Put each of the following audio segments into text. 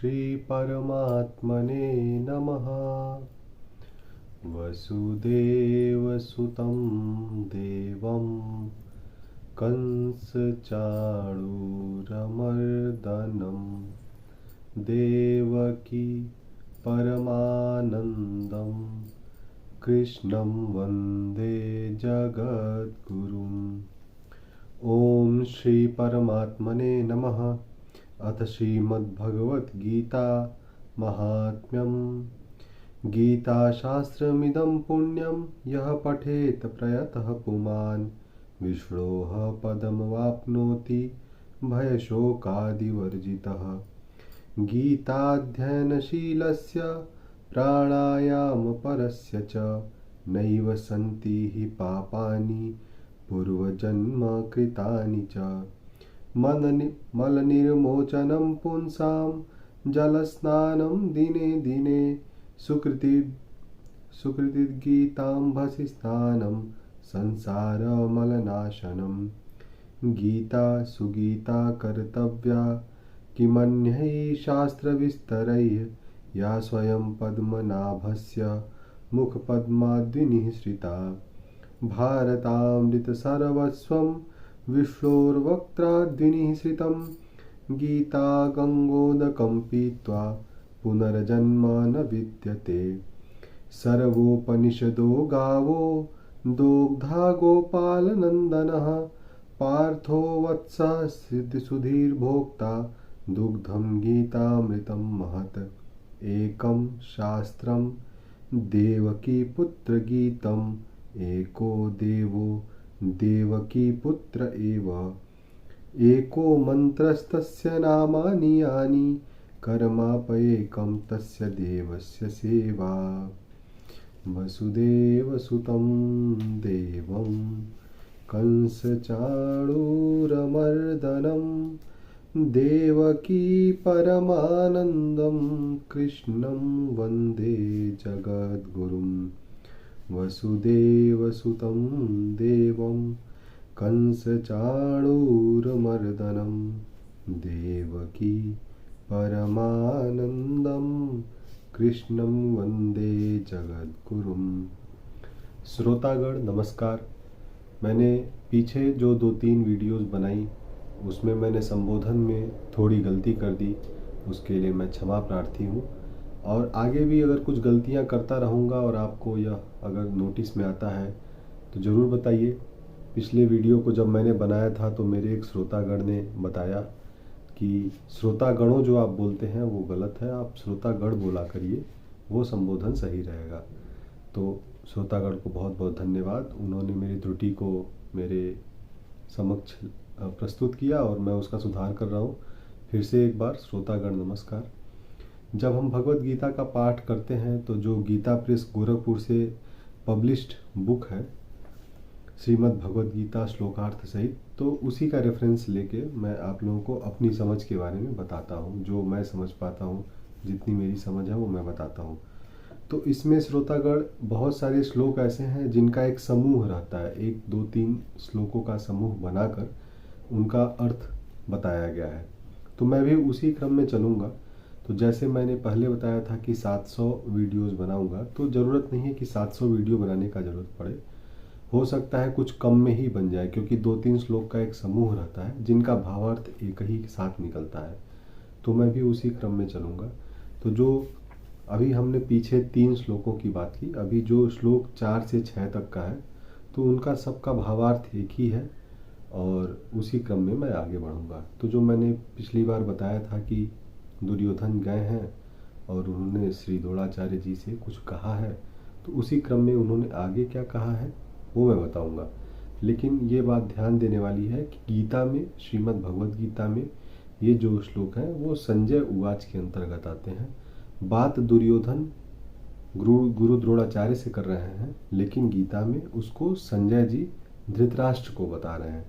श्री परमात्मने नमः। वसुदेवसुतं देवं कंसचाणूरमर्दनं देवकी परमानन्दं कृष्णं वन्दे जगद्गुरुम्। ओम श्री परमात्मने नमः। अथ श्रीमद्भगवद्गीता महात्म्यम्। गीताशास्त्रमिदं पुण्यं यः पठेत् प्रयतः पुमान् विष्णोः पदमवाप्नोति भयशोकादिवर्जितः। गीताध्ययनशीलस्य प्राणायामपरस्य च नैव सन्ति हि पापानि पूर्वजन्म कृतानि च। मलनिर्मोचनं पुंसां जलस्नानं दिने दिने सुकृतिर्गीताम्भसि स्नानं संसारमलनाशनं। गीता सुगीता कर्तव्या किमन्यैः शास्त्रविस्तरैः या स्वयं पद्मनाभस्य मुखपद्माद्विनिःसृता। भारतामृतसर्वस्वं विष्णोर्वक्त्राद्विनिःसृतं। गीता गङ्गोदकं पीत्वा पुनर्जन्म न विद्यते। सर्वोपनिषदो गावो दोग्धा गोपालनन्दनः। पार्थो वत्सः सिद्धिसुधीर्भोक्ता दुग्धं गीतामृतं महत्। एकं शास्त्रं देवकीपुत्रगीतम् एको देवो देवकीपुत्र एव। एको मन्त्रस्तस्य नामानि यानि कर्मापयेकं तस्य देवस्य सेवा। वसुदेवसुतं देवं कंसचाणूरमर्दनं देवकी परमानन्दं कृष्णं वन्दे जगद्गुरुम्। वसुदेवसुतं देवं कंसचाणूरमर्दनं देवकी परमानन्दं कृष्णं वन्दे जगद्गुरुम्। श्रोतागण नमस्कार। मैंने पीछे जो 2-3 वीडियोस बनाई उसमें मैंने संबोधन में थोड़ी गलती कर दी, उसके लिए मैं क्षमा प्रार्थी हूँ। और आगे भी अगर कुछ गलतियाँ करता रहूँगा और आपको यह अगर नोटिस में आता है तो ज़रूर बताइए। पिछले वीडियो को जब मैंने बनाया था तो मेरे एक श्रोतागण ने बताया कि श्रोतागणों जो आप बोलते हैं वो गलत है, आप श्रोतागण बोला करिए, वो संबोधन सही रहेगा। तो श्रोतागण को बहुत बहुत धन्यवाद। उन्होंने मेरी त्रुटि को मेरे समक्ष प्रस्तुत किया और मैं उसका सुधार कर रहा हूँ। फिर से एक बार श्रोतागण नमस्कार। जब हम भगवत गीता का पाठ करते हैं तो जो गीता प्रेस गोरखपुर से पब्लिश्ड बुक है श्रीमद् भगवत गीता श्लोकार्थ सहित, तो उसी का रेफरेंस लेके मैं आप लोगों को अपनी समझ के बारे में बताता हूँ। जो मैं समझ पाता हूँ, जितनी मेरी समझ है वो मैं बताता हूँ। तो इसमें श्रोतागण बहुत सारे श्लोक ऐसे हैं जिनका एक समूह रहता है, 1, 2, 3 श्लोकों का समूह बनाकर उनका अर्थ बताया गया है। तो मैं भी उसी क्रम में चलूँगा। तो जैसे मैंने पहले बताया था कि 700 वीडियोस बनाऊंगा, तो ज़रूरत नहीं है कि 700 वीडियो बनाने का ज़रूरत पड़े। हो सकता है कुछ कम में ही बन जाए, क्योंकि 2-3 श्लोक का एक समूह रहता है जिनका भावार्थ एक ही साथ निकलता है। तो मैं भी उसी क्रम में चलूँगा। तो जो अभी हमने पीछे 3 श्लोकों की बात की, अभी जो श्लोक 4 से 6 तक का है तो उनका सबका भावार्थ एक ही है और उसी क्रम में मैं आगे बढ़ूँगा। तो जो मैंने पिछली बार बताया था कि दुर्योधन गए हैं और उन्होंने श्री द्रोणाचार्य जी से कुछ कहा है, तो उसी क्रम में उन्होंने आगे क्या कहा है वो मैं बताऊंगा। लेकिन ये बात ध्यान देने वाली है कि गीता में, श्रीमद् भगवद गीता में ये जो श्लोक हैं वो संजय उवाच के अंतर्गत आते हैं। बात दुर्योधन गुरु द्रोणाचार्य से कर रहे हैं, लेकिन गीता में उसको संजय जी धृतराष्ट्र को बता रहे हैं।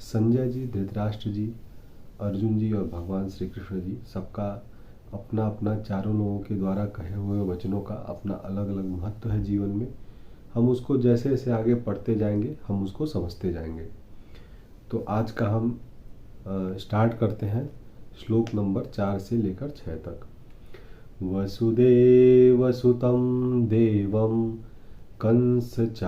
संजय जी, धृतराष्ट्र जी, अर्जुन जी और भगवान श्री कृष्ण जी, सबका अपना अपना, चारों लोगों के द्वारा कहे हुए वचनों का अपना अलग अलग महत्व है जीवन में। हम उसको जैसे जैसे आगे पढ़ते जाएंगे हम उसको समझते जाएंगे। तो आज का हम स्टार्ट करते हैं श्लोक नंबर 4 से लेकर 6 तक। वसुदेवसुतं देवं कंसचाणूरमर्दनं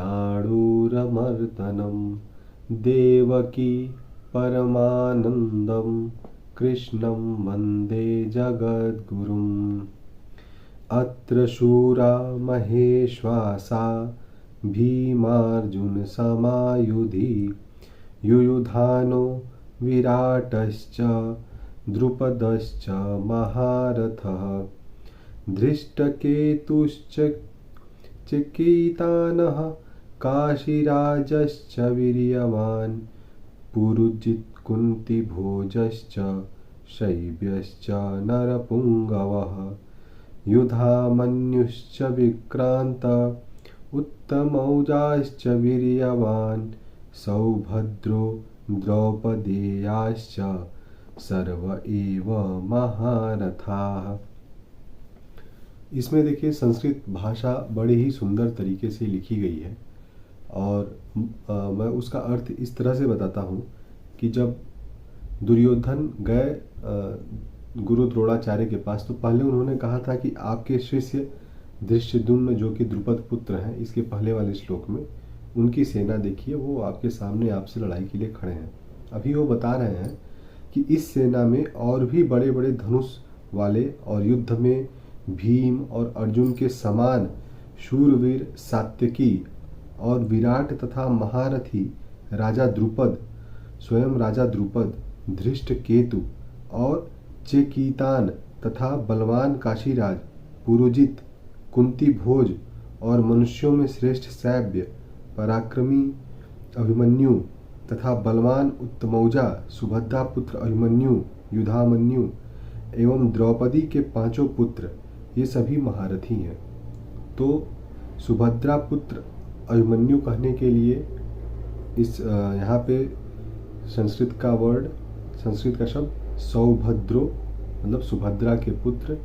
देवकी परमानन्दं कृष्णं वन्दे जगद्गुरुम्। अत्र शूरा महेश्वासा भीमार्जुनसमायुधि युयुधानो विराटश्च द्रुपदश्च महारथः धृष्टकेतुश्च चिकीतानः काशीराजश्च वीर्यवान् पुरुजित् कुन्तिभोजश्च शैब्यश्च नरपुङ्गवः युधामन्युश्च विक्रान्त उत्तमौजाश्च वीर्यवान् सौभद्रो द्रौपदेयाश्च सर्व एव महारथाः। इसमें देखिए संस्कृत भाषा बड़ी ही सुंदर तरीके से लिखी गई है और मैं उसका अर्थ इस तरह से बताता हूँ कि जब दुर्योधन गए गुरु द्रोणाचार्य के पास तो पहले उन्होंने कहा था कि आपके शिष्य धृष्टद्युम्न जो कि द्रुपद पुत्र हैं, इसके पहले वाले श्लोक में उनकी सेना देखिए, वो आपके सामने आपसे लड़ाई के लिए खड़े हैं। अभी वो बता रहे हैं कि इस सेना में और भी बड़े बड़े धनुष वाले और युद्ध में भीम और अर्जुन के समान शूरवीर सात्यकी और विराट तथा महारथी राजा द्रुपद, स्वयं राजा द्रुपद, धृष्टकेतु और चेकीतान तथा बलवान काशीराज, पुरोजित, कुंती भोज और मनुष्यों में श्रेष्ठ सैब्य, पराक्रमी अभिमन्यु तथा बलवान उत्तमौजा सुभद्रा पुत्र अभिमन्यु, युधामन्यु एवं द्रौपदी के पांचों पुत्र, ये सभी महारथी हैं। तो सुभद्रा पुत्र अभिमन्यु कहने के लिए इस यहाँ पे संस्कृत का शब्द सौभद्रो मतलब सुभद्रा के पुत्र,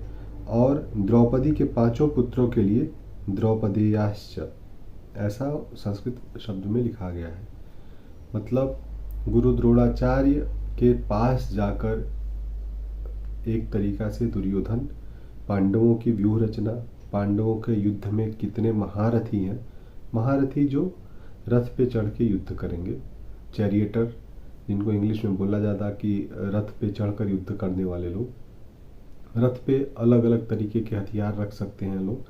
और द्रौपदी के पांचों पुत्रों के लिए द्रौपदेयाश्च, ऐसा संस्कृत शब्द में लिखा गया है। मतलब गुरु द्रोणाचार्य के पास जाकर एक तरीका से दुर्योधन पांडवों की व्यूह रचना, पांडवों के युद्ध में कितने महारथी हैं, महारथी जो रथ पे चढ़ के युद्ध करेंगे, चैरिएटर जिनको इंग्लिश में बोला जाता कि रथ पे चढ़कर युद्ध करने वाले लोग, रथ पे अलग अलग तरीके के हथियार रख सकते हैं लोग,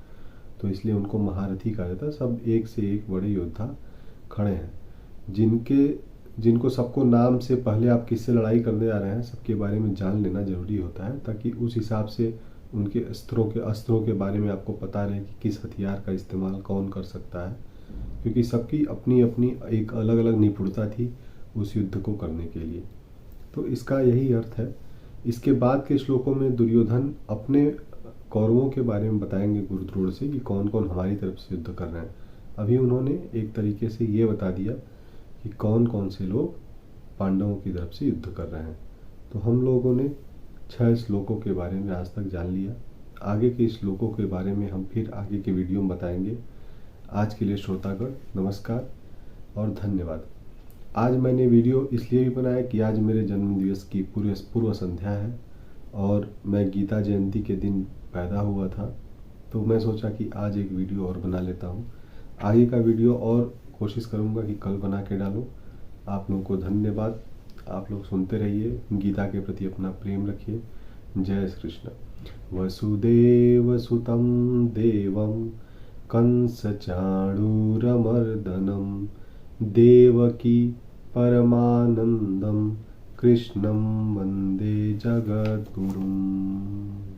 तो इसलिए उनको महारथी कहा जाता है। सब एक से एक बड़े योद्धा खड़े हैं, जिनको सबको नाम से पहले आप किससे लड़ाई करने जा रहे हैं सबके बारे में जान लेना जरूरी होता है, ताकि उस हिसाब से उनके अस्त्रों के बारे में आपको पता रहे कि किस हथियार का इस्तेमाल कौन कर सकता है, क्योंकि सबकी अपनी अपनी एक अलग अलग निपुणता थी उस युद्ध को करने के लिए। तो इसका यही अर्थ है। इसके बाद के श्लोकों में दुर्योधन अपने कौरवों के बारे में बताएंगे गुरु द्रोण से कि कौन कौन हमारी तरफ से युद्ध कर रहे हैं। अभी उन्होंने एक तरीके से ये बता दिया कि कौन कौन से लोग पांडवों की तरफ से युद्ध कर रहे हैं। तो हम लोगों ने 6 श्लोकों के बारे में आज तक जान लिया। आगे के श्लोकों के बारे में हम फिर आगे के वीडियो में बताएंगे। आज के लिए श्रोतागण नमस्कार और धन्यवाद। आज मैंने वीडियो इसलिए भी बनाया कि आज मेरे जन्मदिवस की पूर्व संध्या है और मैं गीता जयंती के दिन पैदा हुआ था, तो मैं सोचा कि आज एक वीडियो और बना लेता हूँ। आगे का वीडियो और कोशिश करूँगा कि कल बना के डालूँ। आप लोगों को धन्यवाद। आप लोग सुनते रहिए, गीता के प्रति अपना प्रेम रखिए। जय श्री कृष्ण। वसुदेव सुतं देवं कंसचाणूरमर्दनं देवकी परमानन्दं कृष्णं वन्दे जगद्गुरुम्।